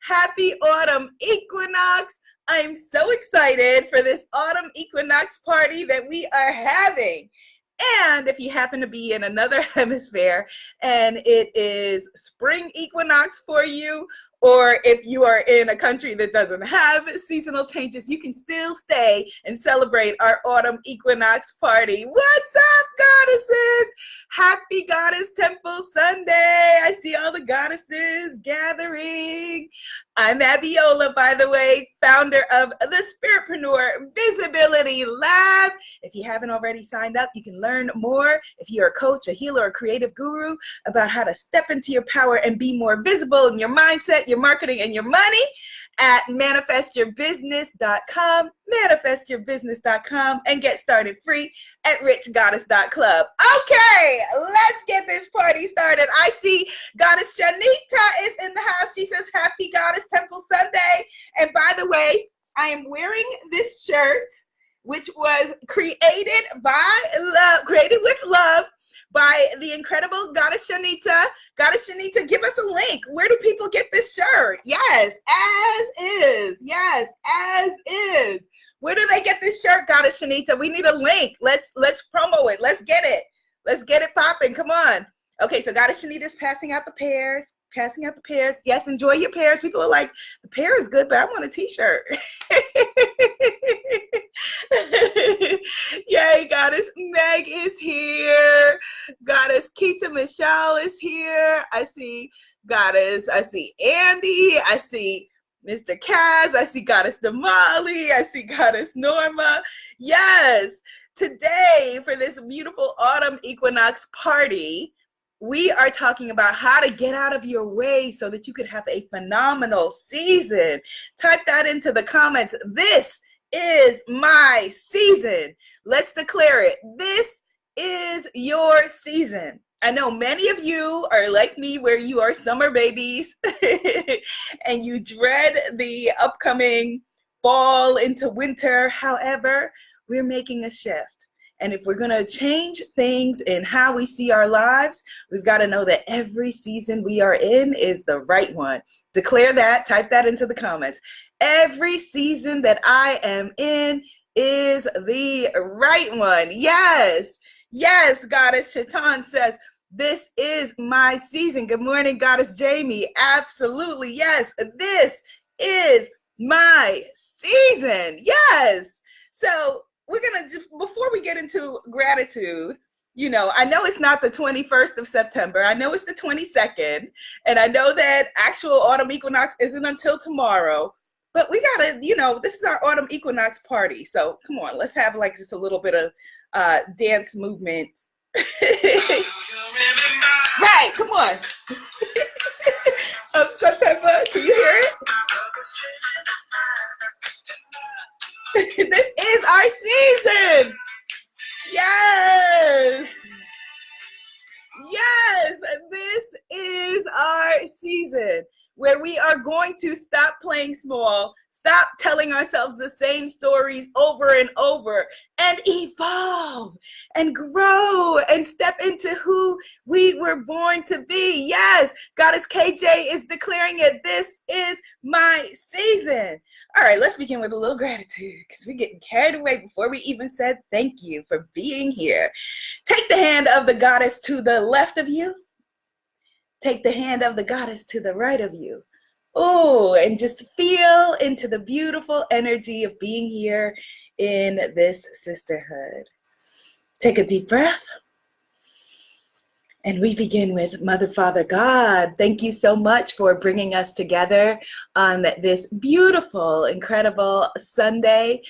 Happy autumn equinox. I am so excited for this autumn equinox party that we are having. And if you happen to be in another hemisphere and it is spring equinox for you, or if you are in a country that doesn't have seasonal changes, you can still stay and celebrate our autumn equinox party. What's up, goddesses? Happy Goddess Temple Sunday. I see all the goddesses gathering. I'm Abiola, by the way, founder of the Spiritpreneur Visibility Lab. If you haven't already signed up, you can learn more if you're a coach, a healer, or creative guru about how to step into your power and be more visible in your mindset, your marketing, and your money at manifestyourbusiness.com, manifestyourbusiness.com, and get started free at richgoddess.club. Okay, let's get this party started. I see Goddess Shanita is in the house. She says, Happy Goddess Temple Sunday. And by the way, I am wearing this shirt, which was created with love by the incredible Goddess Shanita. Goddess Shanita, give us a link. Where do people get this shirt? Yes, as is. Yes, as is. Where do they get this shirt, Goddess Shanita? We need a link. Let's promo it. Let's get it. Let's get it popping. Come on. Okay, so Goddess Shanita's passing out the pairs. Yes, enjoy your pairs. People are like, the pair is good, but I want a t-shirt. Yay, Goddess Meg is here. Goddess Keita Michelle is here. I see Andy. I see Mr. Kaz. I see Goddess Damali. I see Goddess Norma. Yes, today for this beautiful autumn equinox party, we are talking about how to get out of your way so that you could have a phenomenal season. Type that into the comments. This is my season. Let's declare it. This is your season. I know many of you are like me, where you are summer babies and you dread the upcoming fall into winter. However, we're making a shift. And if we're going to change things in how we see our lives, we've got to know that every season we are in is the right one. Declare that. Type that into the comments. Every season that I am in is the right one. Yes. Yes, Goddess Chatan says, this is my season. Good morning, Goddess Jamie. Absolutely. Yes, this is my season. Yes. So we're going to, before we get into gratitude, you know, I know it's not the 21st of September. I know it's the 22nd. And I know that actual autumn equinox isn't until tomorrow. But we got to, you know, this is our autumn equinox party. So come on, let's have like just a little bit of dance movement. Right, come on. Of September, can you hear it? This is our season. Yes. Yes, this is our season where we are going to stop playing small, stop telling ourselves the same stories over and over, and evolve and grow and step into who we were born to be. Yes, Goddess KJ is declaring it. This is my season. All right, let's begin with a little gratitude because we're getting carried away before we even said thank you for being here. Take the hand of the goddess to the left of you. Take the hand of the goddess to the right of you. Oh, and just feel into the beautiful energy of being here in this sisterhood. Take a deep breath. And we begin with Mother, Father, God. Thank you so much for bringing us together on this beautiful, incredible Sunday.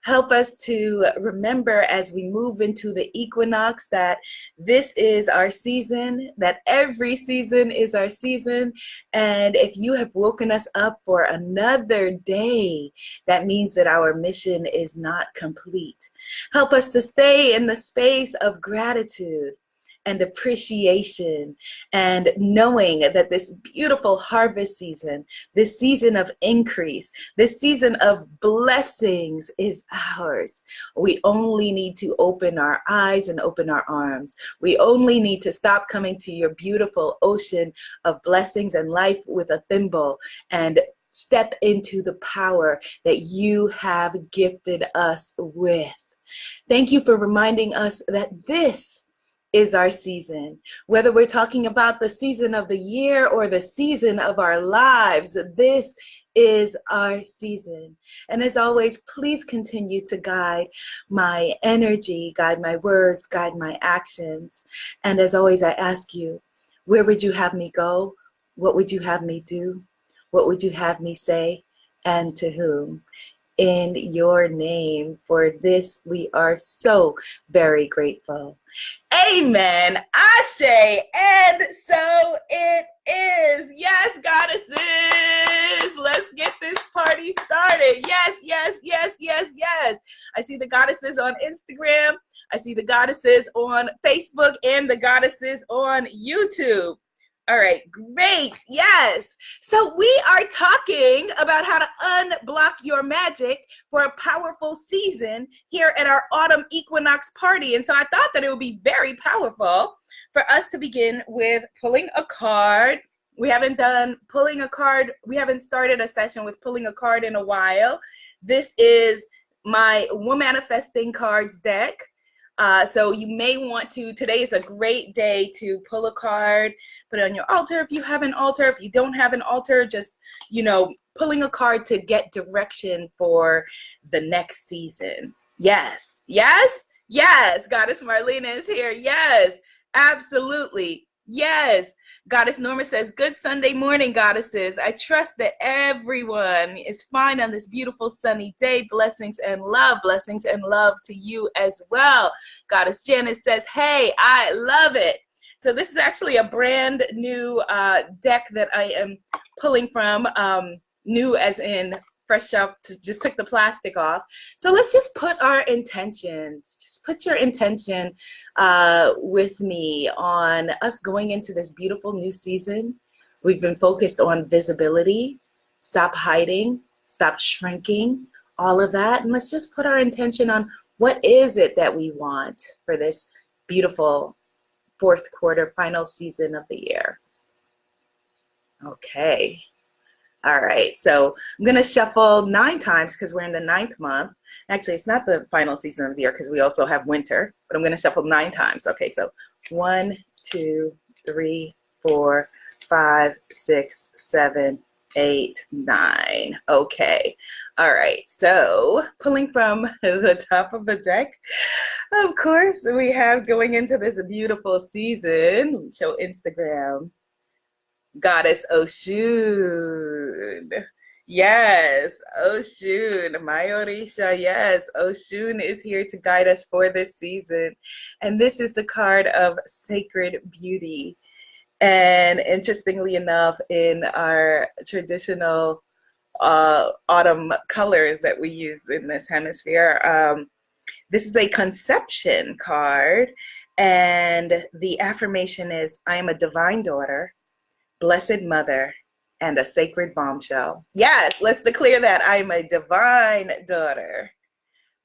Help us to remember as we move into the equinox that this is our season, that every season is our season. And if you have woken us up for another day, that means that our mission is not complete. Help us to stay in the space of gratitude and appreciation, and knowing that this beautiful harvest season, this season of increase, this season of blessings is ours. We only need to open our eyes and open our arms. We only need to stop coming to your beautiful ocean of blessings and life with a thimble and step into the power that you have gifted us with. Thank you for reminding us that this is our season. Whether we're talking about the season of the year or the season of our lives, this is our season. And as always, please continue to guide my energy, guide my words, guide my actions. And as always, I ask you, where would you have me go? What would you have me do? What would you have me say? And to whom? In your name. For this, we are so very grateful. Amen. Ashe. And so it is. Yes, goddesses. Let's get this party started. Yes, yes, yes, yes, yes. I see the goddesses on Instagram. I see the goddesses on Facebook and the goddesses on YouTube. All right, great. Yes. So we are talking about how to unblock your magic for a powerful season here at our autumn equinox party. And so I thought that it would be very powerful for us to begin with pulling a card. We haven't done pulling a card. We haven't started a session with pulling a card in a while. This is my Womanifesting Cards deck. So you may want to, today is a great day to pull a card, put it on your altar if you have an altar. If you don't have an altar, just, pulling a card to get direction for the next season. Yes, yes, yes. Goddess Marlena is here. Yes, absolutely. Yes. Goddess Norma says, good Sunday morning, goddesses. I trust that everyone is fine on this beautiful sunny day. Blessings and love to you as well. Goddess Janice says, hey, I love it. So this is actually a brand new deck that I am pulling from, new as in fresh up, just took the plastic off. So let's just put our intentions, just put your intention with me on us going into this beautiful new season. We've been focused on visibility, stop hiding, stop shrinking, all of that. And let's just put our intention on what is it that we want for this beautiful fourth quarter final season of the year. Okay. All right, so I'm going to shuffle 9 times because we're in the 9th month. Actually, it's not the final season of the year because we also have winter, but I'm going to shuffle 9 times. Okay, so 1, 2, 3, 4, 5, 6, 7, 8, 9. Okay, all right, so pulling from the top of the deck, of course, we have going into this beautiful season. Show Instagram. Goddess Oshun. Yes, Oshun, my Orisha. Yes, Oshun is here to guide us for this season. And this is the card of sacred beauty. And interestingly enough, in our traditional autumn colors that we use in this hemisphere, this is a conception card. And the affirmation is, I am a divine daughter, blessed mother, and a sacred bombshell. Yes, let's declare that. I am a divine daughter,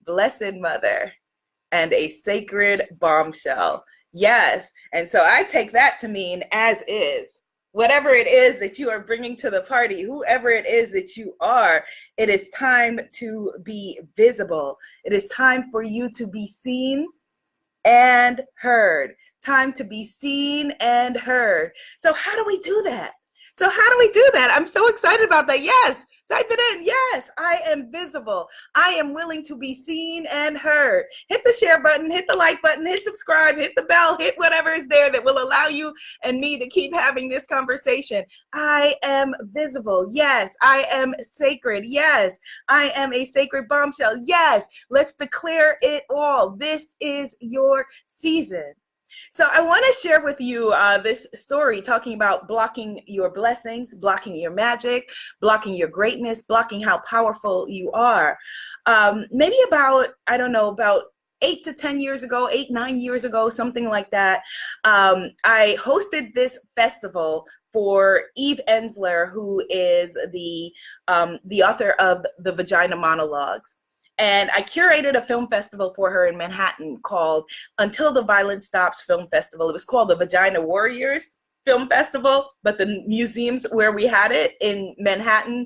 blessed mother, and a sacred bombshell. Yes, and so I take that to mean as is. Whatever it is that you are bringing to the party, whoever it is that you are, it is time to be visible. It is time for you to be seen and heard. Time to be seen and heard. So how do we do that? I'm so excited about that. Yes, type it in. Yes, I am visible. I am willing to be seen and heard. Hit the share button, hit the like button, hit subscribe, hit the bell, hit whatever is there that will allow you and me to keep having this conversation. I am visible. Yes, I am sacred. Yes, I am a sacred bombshell. Yes, let's declare it all. This is your season. So I want to share with you this story talking about blocking your blessings, blocking your magic, blocking your greatness, blocking how powerful you are. Maybe about 8 to 10 years ago, 9 years ago, something like that. I hosted this festival for Eve Ensler, who is the author of the Vagina Monologues. And I curated a film festival for her in Manhattan called Until the Violence Stops Film Festival. It was called the Vagina Warriors Film Festival, but the museums where we had it in Manhattan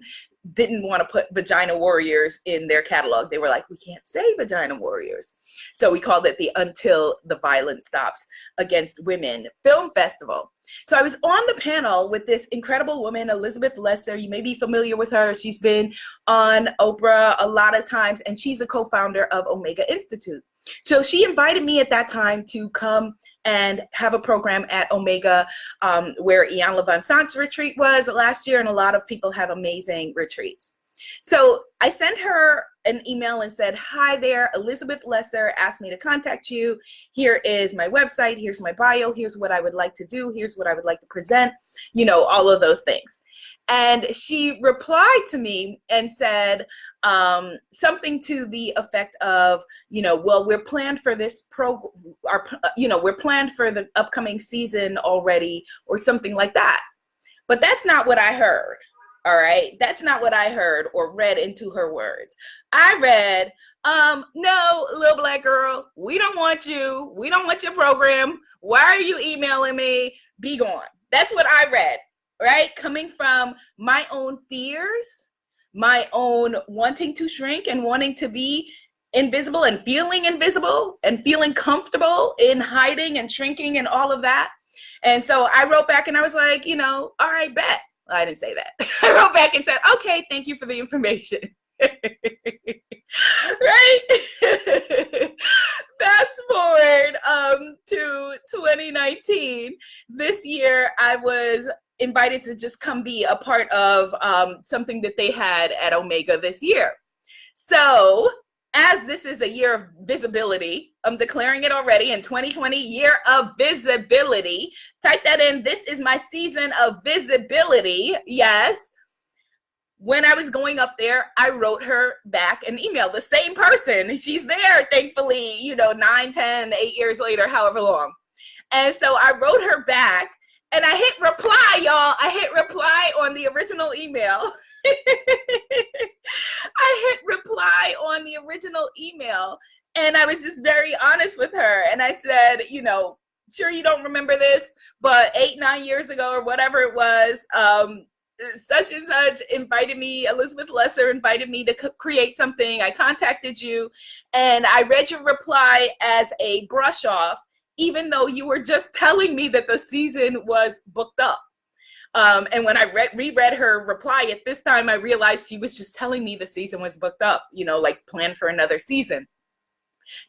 didn't want to put Vagina Warriors in their catalog. They were like, we can't say Vagina Warriors. So we called it the Until the Violence Stops Against Women Film Festival. So I was on the panel with this incredible woman, Elizabeth Lesser. You may be familiar with her. She's been on Oprah a lot of times, and she's a co-founder of Omega Institute. So she invited me at that time to come and have a program at Omega, where Ian Levensant's retreat was last year, and a lot of people have amazing retreats. So I sent her an email and said, hi there, Elizabeth Lesser asked me to contact you. Here is my website. Here's my bio. Here's what I would like to do. Here's what I would like to present, you know, all of those things. And she replied to me and said something to the effect of, you know, well, we're planned for this we're planned for the upcoming season already, or something like that. But that's not what I heard. All right. That's not what I heard or read into her words. I read, no, little black girl, we don't want you. We don't want your program. Why are you emailing me? Be gone. That's what I read, right? Coming from my own fears, my own wanting to shrink and wanting to be invisible and feeling comfortable in hiding and shrinking and all of that. And so I wrote back and I was like, you know, all right, bet. I didn't say that. I wrote back and said, okay, thank you for the information. Right? Fast forward to 2019. This year, I was invited to just come be a part of something that they had at Omega this year. So as this is a year of visibility, I'm declaring it already in 2020, year of visibility. Type that in. This is my season of visibility. Yes. When I was going up there, I wrote her back an email. The same person. She's there, thankfully, you know, 9, 10, 8 years later, however long. And so I wrote her back and I hit reply, y'all. I hit reply on the original email. I hit reply on the original email, and I was just very honest with her. And I said, you know, sure you don't remember this, but 8, 9 years ago or whatever it was, such and such invited me, Elizabeth Lesser invited me to create something. I contacted you, and I read your reply as a brush off, even though you were just telling me that the season was booked up. And when I reread her reply at this time, I realized she was just telling me the season was booked up, you know, like planned for another season.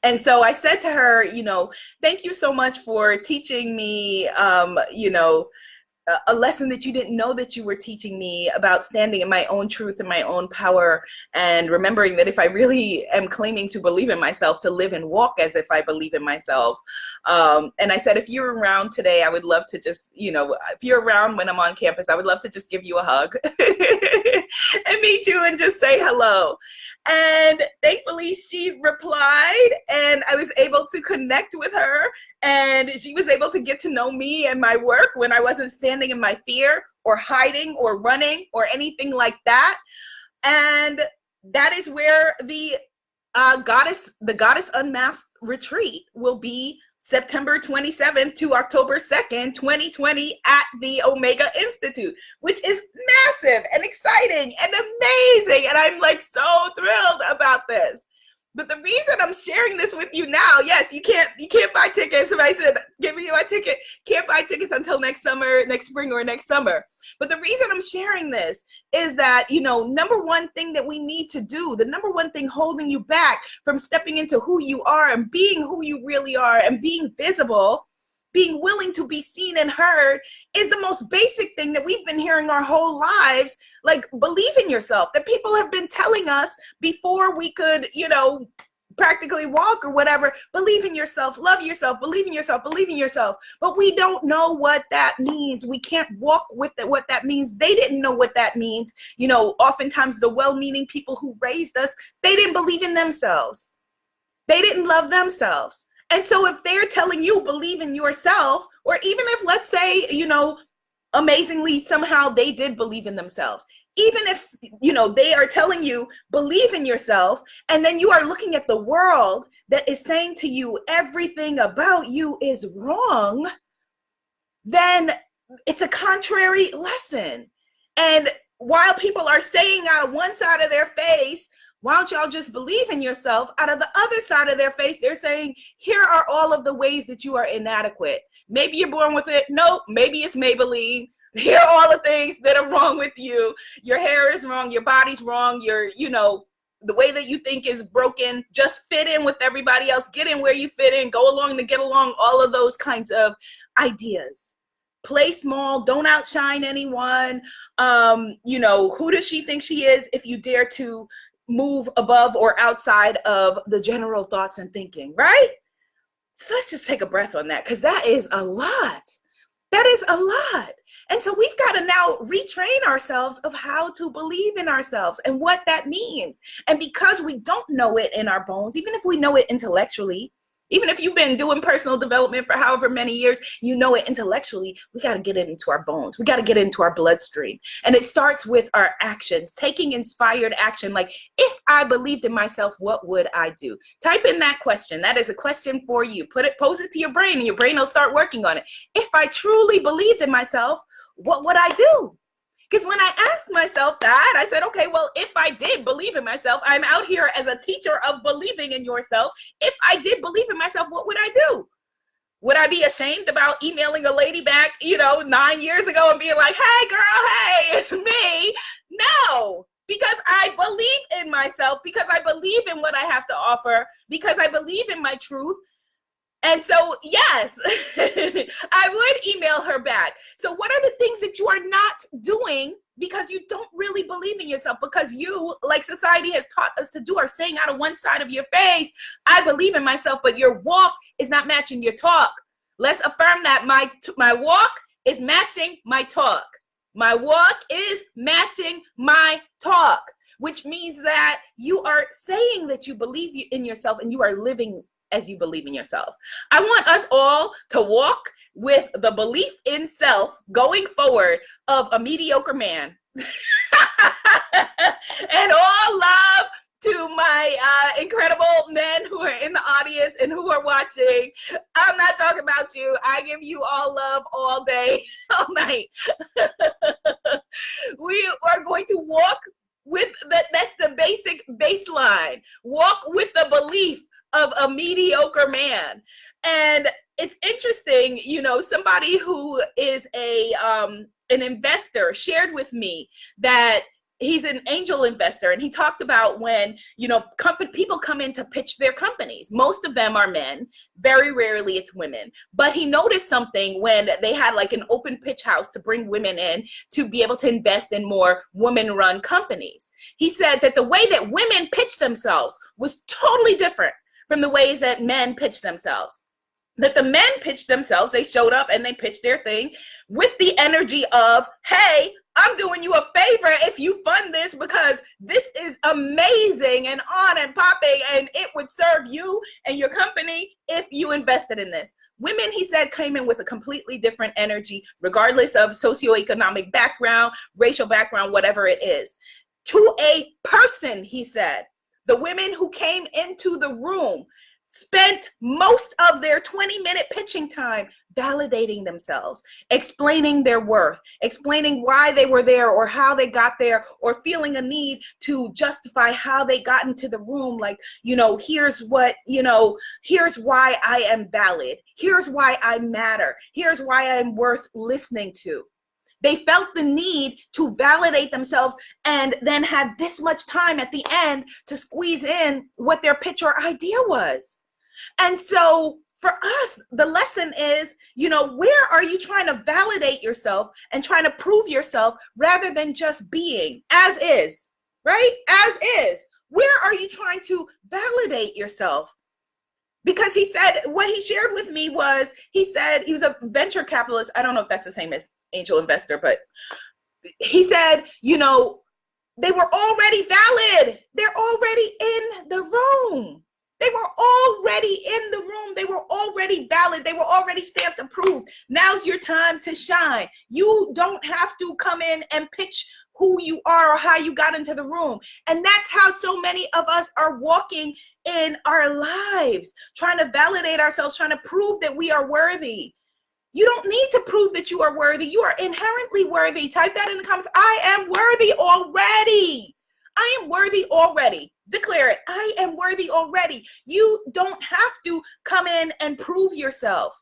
And so I said to her, you know, thank you so much for teaching me, you know, a lesson that you didn't know that you were teaching me about standing in my own truth and my own power, and remembering that if I really am claiming to believe in myself, to live and walk as if I believe in myself. And I said, if you're around today, I would love to just, you know, if you're around when I'm on campus, I would love to just give you a hug and meet you and just say hello. And thankfully she replied, and I was able to connect with her, and she was able to get to know me and my work when I wasn't standing in my fear or hiding or running or anything like that. And that is where the Goddess Unmasked retreat will be, September 27th to October 2nd, 2020 at the Omega Institute, which is massive and exciting and amazing. And I'm like so thrilled about this. But the reason I'm sharing this with you now, yes, you can't buy tickets. Somebody said, give me my ticket. Can't buy tickets until next summer, next spring, or next summer. But the reason I'm sharing this is that, you know, number one thing that we need to do, the number one thing holding you back from stepping into who you are and being who you really are and being visible, being willing to be seen and heard, is the most basic thing that we've been hearing our whole lives. Like, believe in yourself, that people have been telling us before we could, you know, practically walk or whatever. Believe in yourself, love yourself, believe in yourself, believe in yourself. But we don't know what that means. We can't walk with it, what that means. They didn't know what that means. You know, oftentimes the well-meaning people who raised us, they didn't believe in themselves. They didn't love themselves. And so if they're telling you believe in yourself, or even if, let's say, you know, amazingly, somehow they did believe in themselves, even if, you know, they are telling you believe in yourself, and then you are looking at the world that is saying to you everything about you is wrong, then it's a contrary lesson. And while people are saying out of one side of their face, why don't y'all just believe in yourself? Out of the other side of their face, they're saying, here are all of the ways that you are inadequate. Maybe you're born with it. Nope. Maybe it's Maybelline. Here are all the things that are wrong with you. Your hair is wrong. Your body's wrong. The way that you think is broken. Just fit in with everybody else. Get in where you fit in. Go along to get along. All of those kinds of ideas. Play small. Don't outshine anyone. Who does she think she is if you dare to move above or outside of the general thoughts and thinking, right? So let's just take a breath on that, because that is a lot. That is a lot. And so we've got to now retrain ourselves of how to believe in ourselves and what that means. And because we don't know it in our bones, even if we know it intellectually, even if you've been doing personal development for however many years, you know it intellectually, we got to get it into our bones. We got to get it into our bloodstream. And it starts with our actions, taking inspired action. Like, if I believed in myself, what would I do? Type in that question. That is a question for you. Pose it to your brain, and your brain will start working on it. If I truly believed in myself, what would I do? Because when I asked myself that, I said, okay, well, if I did believe in myself, I'm out here as a teacher of believing in yourself. If I did believe in myself, what would I do? Would I be ashamed about emailing a lady back, 9 years ago and being like, hey, girl, hey, it's me? No, because I believe in myself, because I believe in what I have to offer, because I believe in my truth. And so, yes, I would email her back. So what are the things that you are not doing because you don't really believe in yourself? Because you, like society has taught us to do, are saying out of one side of your face, I believe in myself, but your walk is not matching your talk. Let's affirm that my walk is matching my talk. My walk is matching my talk, which means that you are saying that you believe in yourself and you are living as you believe in yourself. I want us all to walk with the belief in self going forward of a mediocre man. And all love to my incredible men who are in the audience and who are watching. I'm not talking about you. I give you all love all day, all night. We are going to walk with that's the basic baseline. Walk with the belief of a mediocre man. And it's interesting, somebody who is an investor shared with me that he's an angel investor, and he talked about when people come in to pitch their companies. Most of them are men, very rarely it's women, but he noticed something when they had like an open pitch house to bring women in to be able to invest in more women-run companies. He said that the way that women pitch themselves was totally different from the ways that men pitch themselves. That the men pitched themselves, they showed up and they pitched their thing with the energy of, hey, I'm doing you a favor if you fund this, because this is amazing and on and popping, and it would serve you and your company if you invested in this. Women, he said, came in with a completely different energy, regardless of socioeconomic background, racial background, whatever it is. To a person, he said, the women who came into the room spent most of their 20-minute pitching time validating themselves, explaining their worth, explaining why they were there or how they got there, or feeling a need to justify how they got into the room. Like, here's why I am valid. Here's why I matter. Here's why I'm worth listening to. They felt the need to validate themselves and then had this much time at the end to squeeze in what their pitch or idea was. And so for us, the lesson is, where are you trying to validate yourself and trying to prove yourself rather than just being as is, right? As is. Where are you trying to validate yourself? Because he said, what he shared with me was, he said he was a venture capitalist. I don't know if that's the same as angel investor, but he said, they were already valid. They're already in the room. They were already in the room. They were already valid. They were already stamped approved. Now's your time to shine. You don't have to come in and pitch who you are or how you got into the room. And that's how so many of us are walking in our lives, trying to validate ourselves, trying to prove that we are worthy. You don't need to prove that you are worthy. You are inherently worthy. Type that in the comments. I am worthy already. I am worthy already. Declare it. I am worthy already. You don't have to come in and prove yourself.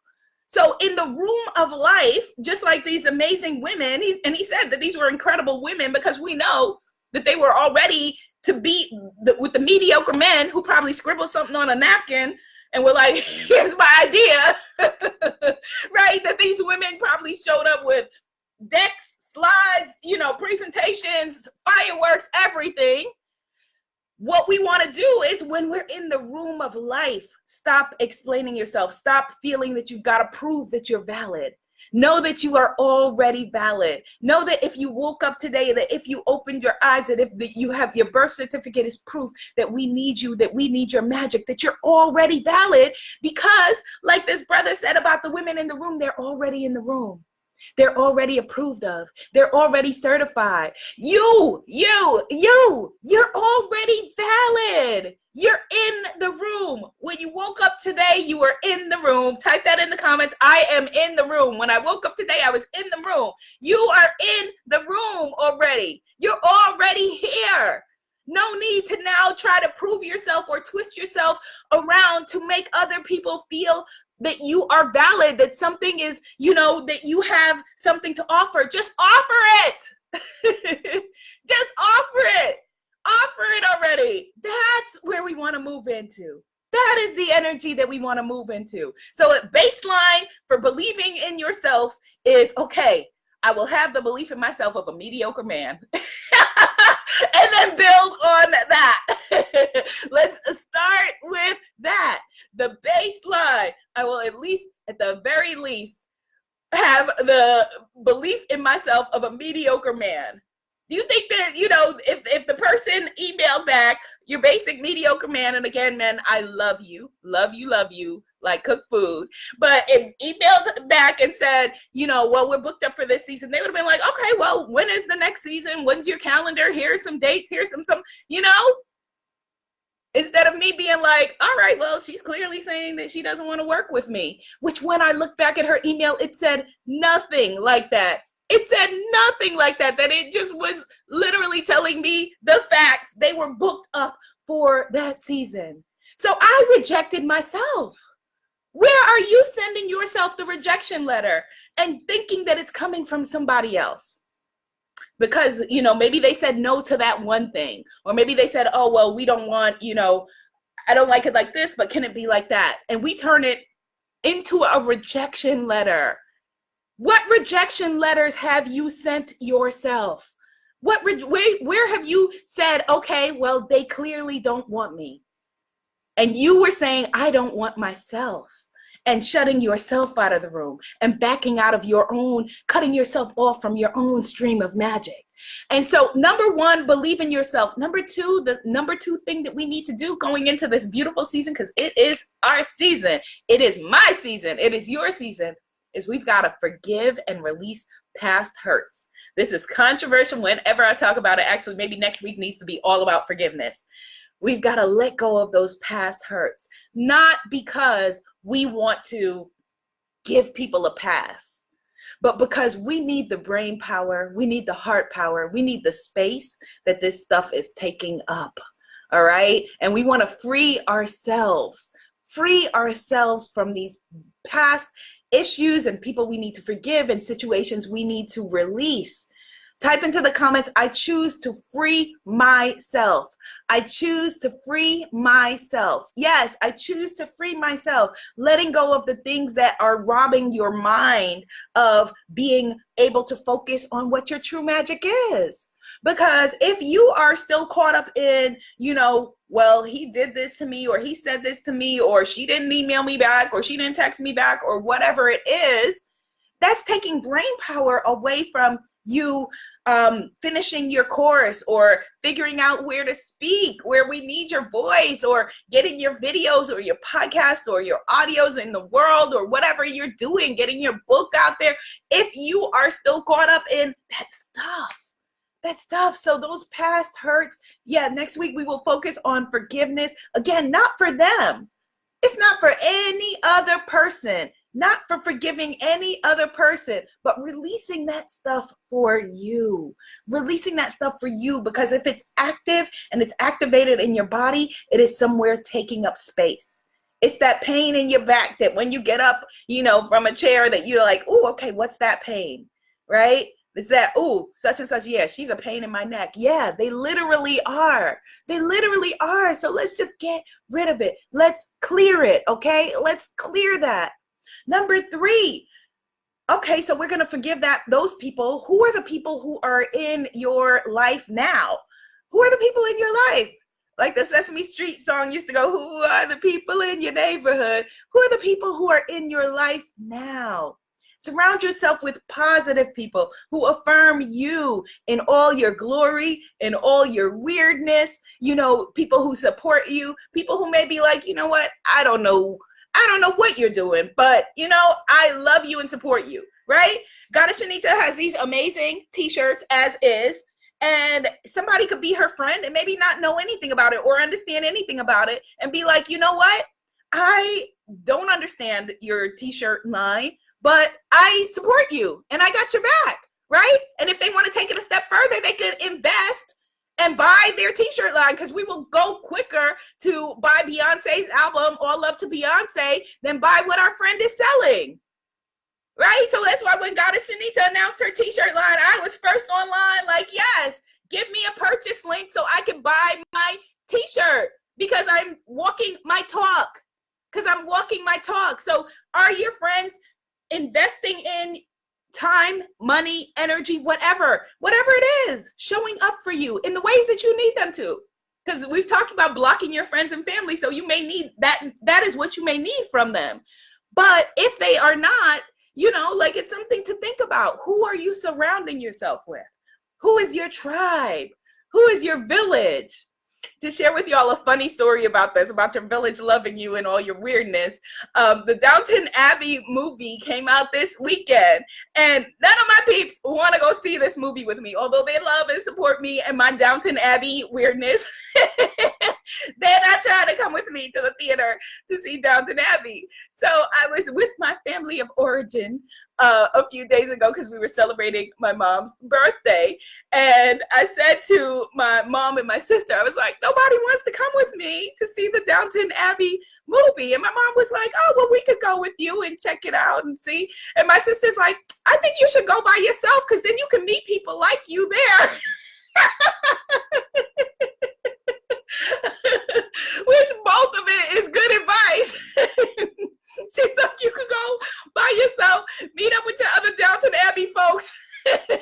So in the room of life, just like these amazing women, he said that these were incredible women because we know that they were all ready to beat with the mediocre men who probably scribbled something on a napkin and were like, here's my idea, right? That these women probably showed up with decks, slides, presentations, fireworks, everything. What we want to do is when we're in the room of life, stop explaining yourself. Stop feeling that you've got to prove that you're valid. Know that you are already valid. Know that if you woke up today, that if you opened your eyes, that if you have your birth certificate is proof that we need you, that we need your magic, that you're already valid because like this brother said about the women in the room, they're already in the room. They're already approved of. They're already certified. You're already valid. You're in the room. When you woke up today, you were in the room. Type that in the comments. I am in the room. When I woke up today, I was in the room. You are in the room already. You're already here. No need to now try to prove yourself or twist yourself around to make other people feel that you are valid, that something is, that you have something to offer. Just offer it. Just offer it. Offer it already. That's where we want to move into. That is the energy that we want to move into. So a baseline for believing in yourself is, okay, I will have the belief in myself of a mediocre man. And then build on that. Let's start with that. The baseline. I will at the very least, have the belief in myself of a mediocre man. Do you think that, if the person emailed back, your basic mediocre man, and again, men, I love you, like cook food, but if emailed back and said, well, we're booked up for this season, they would have been like, okay, well, when is the next season? When's your calendar? Here's some dates. Here's some, instead of me being like, all right, well, she's clearly saying that she doesn't want to work with me, which when I look back at her email, it said nothing like that. It said nothing like that, that it just was literally telling me the facts. They were booked up for that season. So I rejected myself. Where are you sending yourself the rejection letter and thinking that it's coming from somebody else? Because, maybe they said no to that one thing. Or maybe they said, oh, well, we don't want, I don't like it like this, but can it be like that? And we turn it into a rejection letter. What rejection letters have you sent yourself? Where have you said, okay, well, they clearly don't want me. And you were saying, I don't want myself, and shutting yourself out of the room and backing out of your own, cutting yourself off from your own stream of magic. And so number one, believe in yourself. Number two, the number two thing that we need to do going into this beautiful season, because it is our season, it is my season, it is your season, is we've got to forgive and release past hurts. This is controversial whenever I talk about it. Actually, maybe next week needs to be all about forgiveness. We've got to let go of those past hurts, not because we want to give people a pass, but because we need the brain power, we need the heart power, we need the space that this stuff is taking up, all right? And we want to free ourselves from these past issues and people we need to forgive and situations we need to release. Type into the comments, I choose to free myself. I choose to free myself. Yes, I choose to free myself. Letting go of the things that are robbing your mind of being able to focus on what your true magic is. Because if you are still caught up in, well, he did this to me, or he said this to me, or she didn't email me back, or she didn't text me back, or whatever it is, that's taking brain power away from you finishing your course, or figuring out where to speak, where we need your voice, or getting your videos or your podcast or your audios in the world, or whatever you're doing, getting your book out there. If you are still caught up in that stuff. So those past hurts, next week we will focus on forgiveness. Again, not for them. It's not for any other person. not for forgiving any other person, but releasing that stuff for you. Releasing that stuff for you, because if it's active and it's activated in your body, it is somewhere taking up space. It's that pain in your back that when you get up, from a chair that you're like, oh, okay, what's that pain, right? It's that, oh, such and such, yeah, she's a pain in my neck. Yeah, they literally are. They literally are. So let's just get rid of it. Let's clear it, okay? Let's clear that. Number 3, okay, so we're going to forgive those people. Who are the people who are in your life now? Who are the people in your life? Like the Sesame Street song used to go, who are the people in your neighborhood? Who are the people who are in your life now? Surround yourself with positive people who affirm you in all your glory, in all your weirdness, people who support you, people who may be like, you know what, I don't know what you're doing, but I love you and support you, right? Goddess Shanita has these amazing t-shirts as is, and somebody could be her friend and maybe not know anything about it or understand anything about it and be like, you know what? I don't understand your t-shirt line, but I support you and I got your back, right? And if they want to take it a step further, they could invest and buy their t-shirt line, because we will go quicker to buy Beyonce's album, All Love to Beyonce, than buy what our friend is selling, right? So that's why when Goddess Shanita announced her t-shirt line, I was first online like, yes, give me a purchase link so I can buy my t-shirt, because I'm walking my talk. So are your friends investing in time, money, energy, whatever it is, showing up for you in the ways that you need them to? Because we've talked about blocking your friends and family, so you may need that is what you may need from them. But if they are not, like, it's something to think about. Who are you surrounding yourself with? Who is your tribe? Who is your village? To share with y'all a funny story about this, about your village loving you and all your weirdness. The Downton Abbey movie came out this weekend, and none of my peeps want to go see this movie with me, although they love and support me and my Downton Abbey weirdness. They're not trying to come with me to the theater to see Downton Abbey. So I was with my family of origin a few days ago because we were celebrating my mom's birthday. And I said to my mom and my sister, I was like, nobody wants to come with me to see the Downton Abbey movie. And my mom was like, oh, well, we could go with you and check it out and see. And my sister's like, I think you should go by yourself, because then you can meet people like you there. Which both of it is good advice. She's like, you could go by yourself, meet up with your other Downton Abbey folks,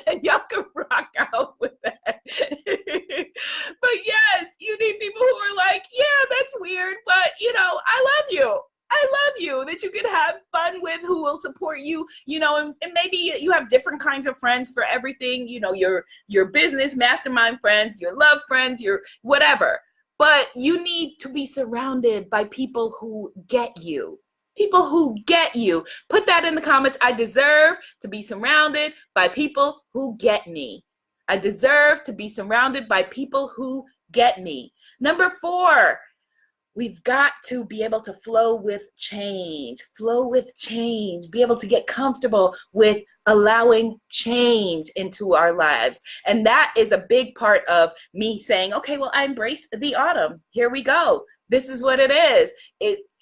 and y'all can rock out with that. But yes, you need people who are like, yeah, that's weird, but I love you. I love you, that you can have fun with, who will support you, and maybe you have different kinds of friends for everything, your business mastermind friends, your love friends, your whatever. But you need to be surrounded by people who get you. People who get you. Put that in the comments. I deserve to be surrounded by people who get me. I deserve to be surrounded by people who get me. Number 4, we've got to be able to flow with change. Flow with change. Be able to get comfortable with allowing change into our lives. And that is a big part of me saying, okay, well, I embrace the autumn. Here we go. This is what it is.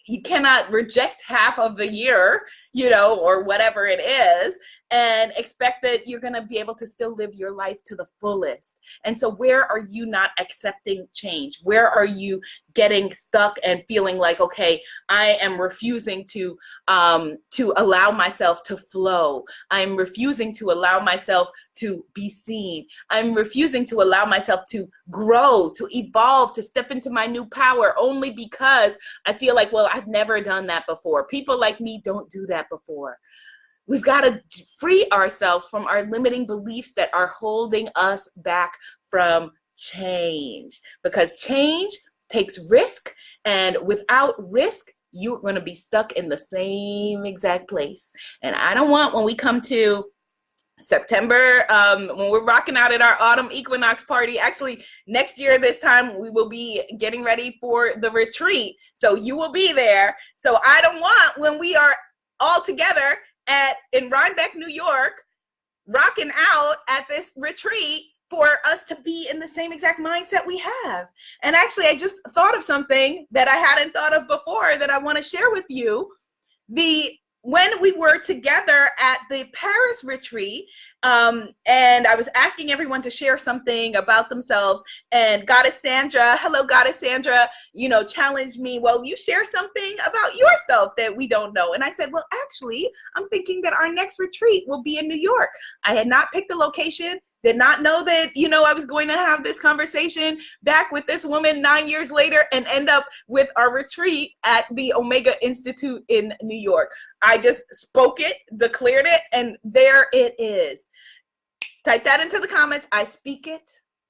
You cannot reject half of the year, or whatever it is, and expect that you're going to be able to still live your life to the fullest. And so where are you not accepting change? Where are you getting stuck and feeling like, okay, I am refusing to allow myself to flow. I'm refusing to allow myself to be seen. I'm refusing to allow myself to grow, to evolve, to step into my new power, only because I feel like, well, I've never done that before. People like me don't do that before. We've got to free ourselves from our limiting beliefs that are holding us back from change, because change takes risk, and without risk, you're going to be stuck in the same exact place. And I don't want, when we come to September, when we're rocking out at our autumn equinox party, actually next year this time, we will be getting ready for the retreat, so you will be there. So I don't want, when we are all together in Rhinebeck, New York, rocking out at this retreat for us to be in the same exact mindset we have. And actually, I just thought of something that I hadn't thought of before that I want to share with you. When we were together at the Paris retreat, and I was asking everyone to share something about themselves, and Goddess Sandra, hello Goddess Sandra, challenged me, well, you share something about yourself that we don't know. And I said, well, actually, I'm thinking that our next retreat will be in New York. I had not picked a location, did not know that, I was going to have this conversation back with this woman 9 years later and end up with our retreat at the Omega Institute in New York. I just spoke it, declared it, and there it is. Type that into the comments. I speak it,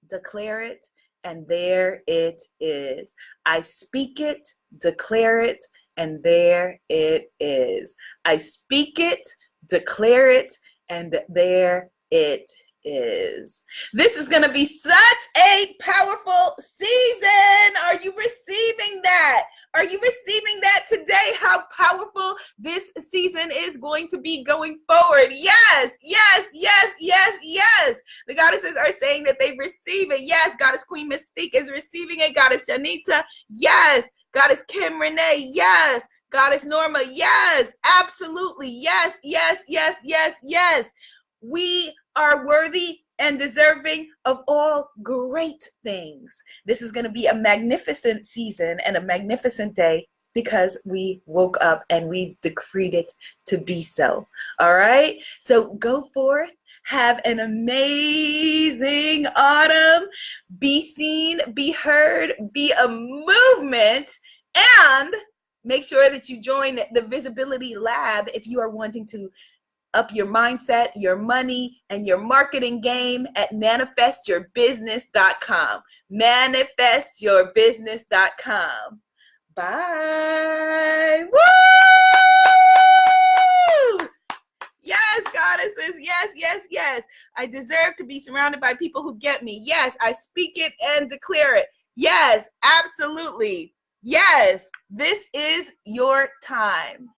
declare it, and there it is. I speak it, declare it, and there it is. I speak it, declare it, and there it is. This is going to be such a powerful season. Are you receiving that? Are you receiving that today? How powerful this season is going to be going forward. Yes, yes, yes, yes, yes. The goddesses are saying that they receive it. Yes, Goddess Queen Mystique is receiving it. Goddess Janita, yes. Goddess Kim Renee, yes. Goddess Norma, yes. Absolutely, yes, yes, yes, yes, yes. We are worthy and deserving of all great things. This is going to be a magnificent season and a magnificent day because we woke up and we decreed it to be so. All right. So go forth. Have an amazing autumn. Be seen, be heard, be a movement, and make sure that you join the Visibility Lab if you are wanting to up your mindset, your money, and your marketing game at manifestyourbusiness.com. Manifestyourbusiness.com. Bye. Woo! Yes, goddesses. Yes, yes, yes. I deserve to be surrounded by people who get me. Yes, I speak it and declare it. Yes, absolutely. Yes, this is your time.